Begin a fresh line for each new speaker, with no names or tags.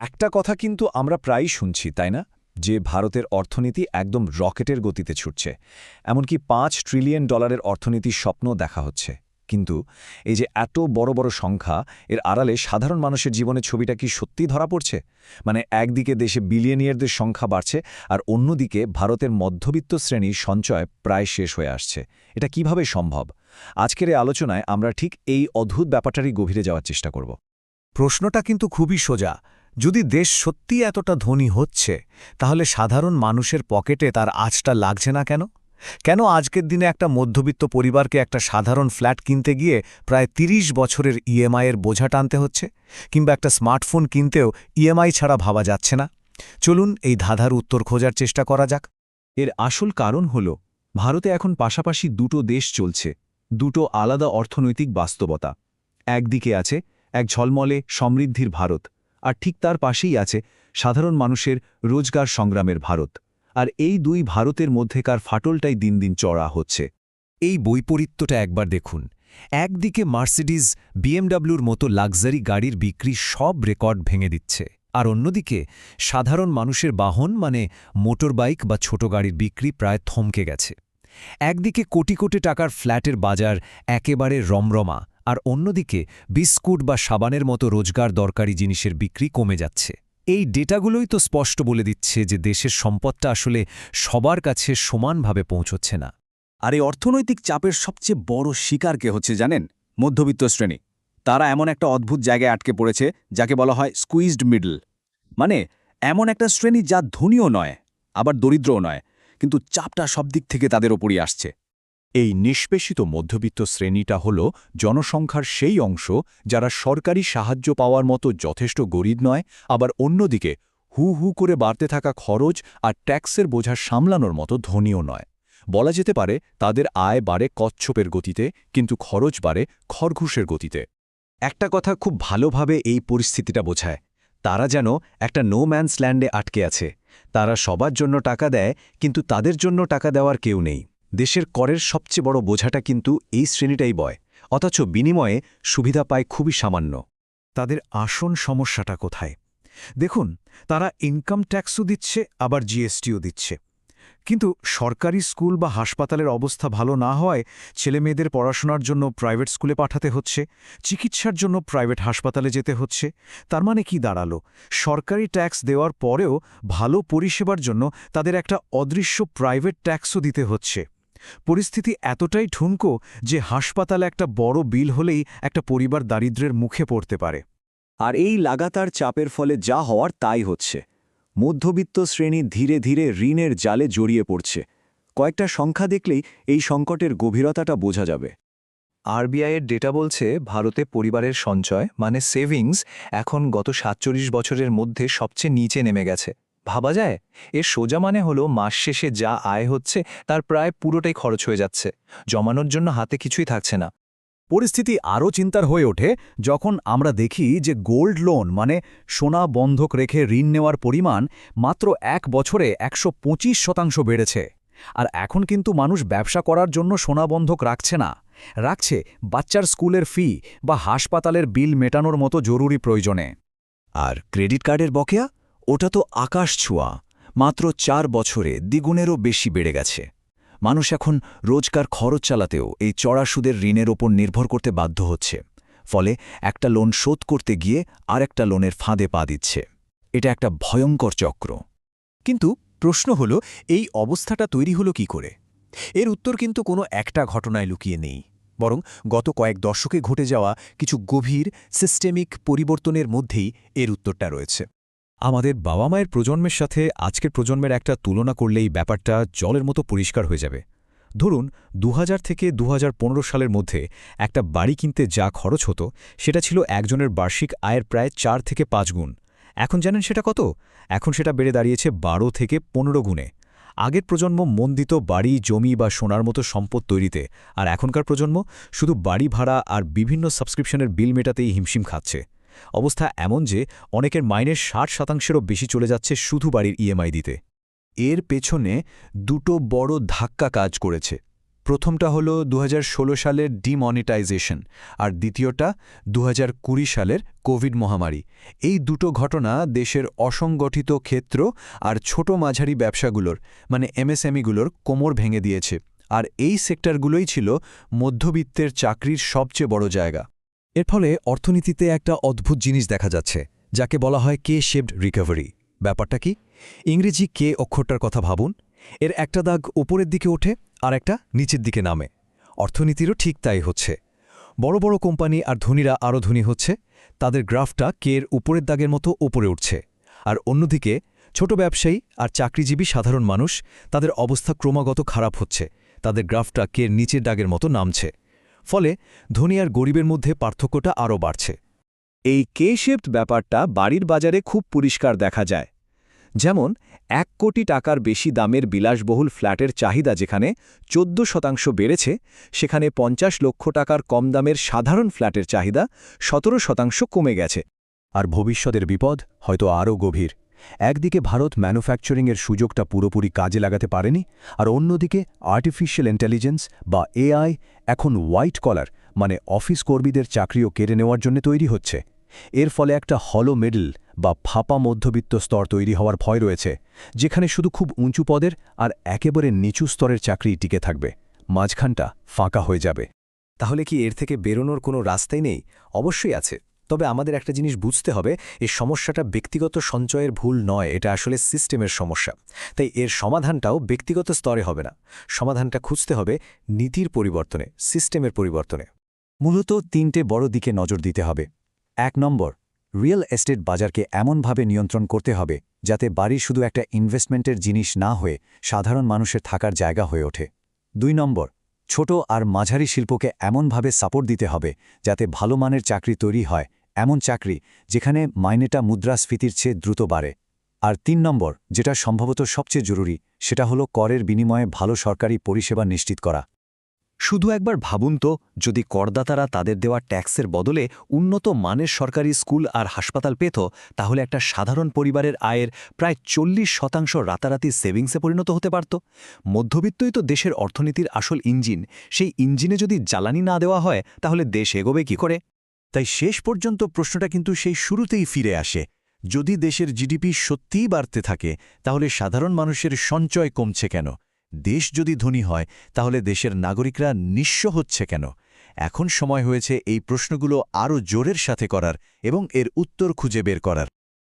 একটা কথা কিন্তু আমরা প্রায়ই শুনছি তাই না, যে ভারতের অর্থনীতি একদম রকেটের গতিতে ছুটছে, এমনকি $5 ট্রিলিয়ন অর্থনীতির স্বপ্ন দেখা হচ্ছে। কিন্তু এই যে এত বড় বড় সংখ্যা, এর আড়ালে সাধারণ মানুষের জীবনের ছবিটা কি সত্যি ধরা পড়ছে? মানে একদিকে দেশে বিলিয়নিয়ারদের সংখ্যা বাড়ছে, আর অন্যদিকে ভারতের মধ্যবিত্ত শ্রেণীর সঞ্চয় প্রায় শেষ হয়ে আসছে। এটা কিভাবে সম্ভব? আজকের এই আলোচনায় আমরা ঠিক এই অদ্ভুত ব্যাপারটারই গভীরে যাওয়ার চেষ্টা করব।
প্রশ্নটা কিন্তু খুবই সোজা। যদি দেশ সত্যিই এতটা ধনী হচ্ছে, তাহলে সাধারণ মানুষের পকেটে তার আঁচটা লাগছে না কেন? কেন আজকের দিনে একটা মধ্যবিত্ত পরিবারকে একটা সাধারণ ফ্ল্যাট কিনতে গিয়ে প্রায় ৩০ বছরের ইএমআইয়ের বোঝা টানতে হচ্ছে, কিংবা একটা স্মার্টফোন কিনতেও ইএমআই ছাড়া ভাবা যাচ্ছে না? চলুন এই ধাঁধার উত্তর খোঁজার চেষ্টা করা যাক।
এর আসল কারণ হল, ভারতে এখন পাশাপাশি দুটো দেশ চলছে, দুটো আলাদা অর্থনৈতিক বাস্তবতা। একদিকে আছে এক ঝলমলে সমৃদ্ধির ভারত, আর ঠিক তার পাশেই আছে সাধারণ মানুষের রোজগার সংগ্রামের ভারত। আর এই দুই ভারতের মধ্যেকার ফাটলটাই দিন দিন চড়া হচ্ছে।
এই বৈপরীত্যটা একবার দেখুন। একদিকে মার্সিডিজ, বিএমডব্লিউর মতো লাক্সারি গাড়ির বিক্রি সব রেকর্ড ভেঙে দিচ্ছে, আর অন্যদিকে সাধারণ মানুষের বাহন মানে মোটরবাইক বা ছোট গাড়ির বিক্রি প্রায় থমকে গেছে। একদিকে কোটি কোটি টাকার ফ্ল্যাটের বাজার একেবারে রমরমা, আর অন্যদিকে বিস্কুট বা সাবানের মতো রোজগার দরকারি জিনিসের বিক্রি কমে যাচ্ছে। এই ডেটাগুলোই তো স্পষ্ট বলে দিচ্ছে যে দেশের সম্পদটা আসলে সবার কাছে সমানভাবে পৌঁছচ্ছে না।
আর এই অর্থনৈতিক চাপের সবচেয়ে বড় শিকার কে হচ্ছে জানেন? মধ্যবিত্ত শ্রেণী। তারা এমন একটা অদ্ভুত জায়গায় আটকে পড়েছে, যাকে বলা হয় স্কুইজড মিডল। মানে এমন একটা শ্রেণী যা ধনীও নয়, আবার দরিদ্রও নয়, কিন্তু চাপটা সব দিক থেকে তাদের ওপরই আসছে।
এই নিষ্পেষিত মধ্যবিত্ত শ্রেণীটা হল জনসংখ্যার সেই অংশ যারা সরকারি সাহায্য পাওয়ার মতো যথেষ্ট গরিব নয়, আবার অন্যদিকে হু হু করে বাড়তে থাকা খরচ আর ট্যাক্সের বোঝা সামলানোর মতো ধনীও নয়। বলা যেতে পারে তাদের আয় বাড়ে কচ্ছপের গতিতে, কিন্তু খরচ বাড়ে খরঘুষের গতিতে। একটা কথা খুব ভালোভাবে এই পরিস্থিতিটা বোঝায়, তারা যেন একটা নো ম্যানস ল্যান্ডে আটকে আছে। তারা সবার জন্য টাকা দেয়, কিন্তু তাদের জন্য টাকা দেওয়ার কেউ নেই। দেশের করের সবচেয়ে বড় বোঝাটা কিন্তু এই শ্রেণীটাই বয়, অথচ বিনিময়ে সুবিধা পায় খুবই সামান্য।
তাদের আসন সমস্যাটা কোথায়? দেখুন, তারা ইনকাম ট্যাক্সও দিচ্ছে, আবার জিএসটিও দিচ্ছে। কিন্তু সরকারি স্কুল বা হাসপাতালের অবস্থা ভালো না হওয়ায় ছেলেমেয়েদের পড়াশোনার জন্য প্রাইভেট স্কুলে পাঠাতে হচ্ছে, চিকিৎসার জন্য প্রাইভেট হাসপাতালে যেতে হচ্ছে। তার মানে কি দাঁড়ালো? সরকারি ট্যাক্স দেওয়ার পরেও ভালো পরিষেবার জন্য তাদের একটা অদৃশ্য প্রাইভেট ট্যাক্সও দিতে হচ্ছে। পরিস্থিতি এতটাই ঠুনকো যে হাসপাতালে একটা বড় বিল হলেই একটা পরিবার দারিদ্র্যের মুখে পড়তে পারে।
আর এই লাগাতার চাপের ফলে যা হওয়ার তাই হচ্ছে। মধ্যবিত্ত শ্রেণী ধীরে ধীরে ঋণের জালে জড়িয়ে পড়ছে। কয়েকটা সংখ্যা দেখলেই এই সংকটের গভীরতাটা বোঝা যাবে।
আরবিআইয়ের ডেটা বলছে ভারতে পরিবারের সঞ্চয় মানে সেভিংস এখন গত ৪৭ বছরের মধ্যে সবচেয়ে নিচে নেমে গেছে। ভাবা যায়, এর সোজা মানে হলো মাস শেষে যা আয় হচ্ছে তার প্রায় পুরোটাই খরচ হয়ে যাচ্ছে, জমানোর জন্য হাতে কিছুই থাকছে না।
পরিস্থিতি আরও চিন্তার হয়ে ওঠে যখন আমরা দেখি যে গোল্ড লোন মানে সোনা বন্ধক রেখে ঋণ নেওয়ার পরিমাণ মাত্র ১ বছরে ১২৫% বেড়েছে। আর এখন কিন্তু মানুষ ব্যবসা করার জন্য সোনা বন্ধক রাখছে না, রাখছে বাচ্চার স্কুলের ফি বা হাসপাতালের বিল মেটানোর মতো জরুরি প্রয়োজনে।
আর ক্রেডিট কার্ডের বকেয়া, ওটা তো আকাশ ছোঁয়া। মাত্র ৪ বছরে দ্বিগুণেরও বেশি বেড়ে গেছে। মানুষ এখন রোজকার খরচ চালাতেও এই চড়া সুদের ঋণের ওপর নির্ভর করতে বাধ্য হচ্ছে। ফলে একটা লোন শোধ করতে গিয়ে আরেকটা লোনের ফাঁদে পা দিচ্ছে। এটা একটা ভয়ঙ্কর চক্র।
কিন্তু প্রশ্ন হল, এই অবস্থাটা তৈরি হলো কি করে? এর উত্তর কিন্তু কোনো একটা ঘটনায় লুকিয়ে নেই, বরং গত কয়েক দশকে ঘটে যাওয়া কিছু গভীর সিস্টেমিক পরিবর্তনের মধ্যেই এর উত্তরটা রয়েছে। আমাদের বাবা মায়ের প্রজন্মের সাথে আজকের প্রজন্মের একটা তুলনা করলেই ব্যাপারটা জলের মতো পরিষ্কার হয়ে যাবে। ধরুন ২০০০ থেকে ২০১৫ সালের মধ্যে একটা বাড়ি কিনতে যা খরচ হতো সেটা ছিল একজনের বার্ষিক আয়ের প্রায় ৪ থেকে ৫ গুণ। এখন জানেন সেটা কত? এখন সেটা বেড়ে দাঁড়িয়েছে ১২ থেকে ১৫ গুণে। আগের প্রজন্ম মন দিত বাড়ি, জমি বা সোনার মতো সম্পদ তৈরিতে, আর এখনকার প্রজন্ম শুধু বাড়ি ভাড়া আর বিভিন্ন সাবস্ক্রিপশনের বিল মেটাতেই হিমশিম খাচ্ছে। অবস্থা এমন যে অনেকের মাইনের ৬০%-এরও বেশি চলে যাচ্ছে শুধু বাড়ির ইএমআই দিতে।
এর পেছনে দুটো বড় ধাক্কা কাজ করেছে।
প্রথমটা হলো ২০১৬ সালের ডিমনিটাইজেশন আর দ্বিতীয়টা ২০২০ সালের কোভিড মহামারী। এই দুটো ঘটনা দেশের অসংগঠিত ক্ষেত্র আর ছোট মাঝারি ব্যবসাগুলোর মানে এমএসএমইগুলোর কোমর ভেঙে দিয়েছে। আর এই সেক্টরগুলোই ছিল মধ্যবিত্তের চাকরির সবচেয়ে বড় জায়গা।
এর ফলে অর্থনীতিতে একটা অদ্ভুত জিনিস দেখা যাচ্ছে, যাকে বলা হয় কে শেপড রিকভারি। ব্যাপারটা কি? ইংরেজি কে অক্ষরটার কথা ভাবুন। এর একটা দাগ ওপরের দিকে ওঠে আর একটা নিচের দিকে নামে। অর্থনীতিরও ঠিক তাই হচ্ছে। বড় বড় কোম্পানি আর ধনীরা আরও ধনী হচ্ছে, তাদের গ্রাফটা কের উপরের দাগের মতো ওপরে উঠছে। আর অন্যদিকে ছোট ব্যবসায়ী আর চাকরিজীবী সাধারণ মানুষ, তাদের অবস্থা ক্রমাগত খারাপ হচ্ছে, তাদের গ্রাফটা কের নিচের দাগের মতো নামছে। ফলে ধনী আর গরিবের মধ্যে পার্থক্যটা আরও বাড়ছে।
এই কে শেপড ব্যাপারটা বাড়ির বাজারে খুব পরিষ্কার দেখা যায়। যেমন ১ কোটি টাকার বেশি দামের বিলাসবহুল ফ্ল্যাটের চাহিদা যেখানে ১৪% বেড়েছে, সেখানে ৫০ লক্ষ টাকার কম দামের সাধারণ ফ্ল্যাটের চাহিদা ১৭% কমে গেছে।
আর ভবিষ্যতের বিপদ হয়তো আরও গভীর। একদিকে ভারত ম্যানুফ্যাকচারিংয়ের সুযোগটা পুরোপুরি কাজে লাগাতে পারেনি, আর অন্যদিকে আর্টিফিশিয়াল ইন্টেলিজেন্স বা এআই এখন হোয়াইট কলার মানে অফিস কর্মীদের চাকরিও কেড়ে নেওয়ার জন্য তৈরি হচ্ছে। এর ফলে একটা হলো মিডল বা ফাঁপা মধ্যবিত্ত স্তর তৈরি হওয়ার ভয় রয়েছে, যেখানে শুধু খুব উঁচু পদের আর একেবারে নিচু স্তরের চাকরি টিকে থাকবে, মাঝখানটা ফাঁকা হয়ে যাবে।
তাহলে কি এর থেকে বেরোনোর কোনো রাস্তাই নেই? অবশ্যই আছে। তবে আমাদের একটা জিনিস বুঝতে হবে, এই সমস্যাটা ব্যক্তিগত সঞ্চয়ের ভুল নয়, এটা আসলে সিস্টেমের সমস্যা। তাই এর সমাধানটাও ব্যক্তিগত স্তরে হবে না, সমাধানটা খুঁজতে হবে নীতির পরিবর্তনে, সিস্টেমের পরিবর্তনে।
মূলত ৩টে বড় দিকে নজর দিতে হবে। ১ নম্বর, রিয়েল এস্টেট বাজারকে এমনভাবে নিয়ন্ত্রণ করতে হবে যাতে বাড়ি শুধু একটা ইনভেস্টমেন্টের জিনিস না হয়ে সাধারণ মানুষের থাকার জায়গা হয়ে ওঠে। ২ নম্বর, ছোট আর মাঝারি শিল্পকে এমনভাবে সাপোর্ট দিতে হবে যাতে ভালো মানের চাকরি তৈরি হয়, এমন চাকরি যেখানে মাইনেটা মুদ্রাস্ফীতির চেয়ে দ্রুত বাড়ে। আর ৩ নম্বর, যেটা সম্ভবত সবচেয়ে জরুরি, সেটা হলো করের বিনিময়ে ভালো সরকারি পরিষেবা নিশ্চিত করা।
শুধু একবার ভাবুন তো, যদি করদাতারা তাদের দেওয়া ট্যাক্সের বদলে উন্নত মানের সরকারি স্কুল আর হাসপাতাল পেত, তাহলে একটা সাধারণ পরিবারের আয়ের প্রায় ৪০% রাতারাতি সেভিংসে পরিণত হতে পারত। মধ্যবিত্তই তো দেশের অর্থনীতির আসল ইঞ্জিন। সেই ইঞ্জিনে যদি জ্বালানি না দেওয়া হয়, তাহলে দেশ এগোবে কি করে?
তাই শেষ পর্যন্ত প্রশ্নটা কিন্তু সেই শুরুতেই ফিরে আসে। যদি দেশের জিডিপি সত্যিই বাড়তে থাকে, তাহলে সাধারণ মানুষের সঞ্চয় কমছে কেন? দেশ যদি ধনী হয়, তাহলে দেশের নাগরিকরা নিঃস্ব হচ্ছে কেন? এখন সময় হয়েছে এই প্রশ্নগুলো আরও জোরের সাথে করার এবং এর উত্তর খুঁজে বের করার।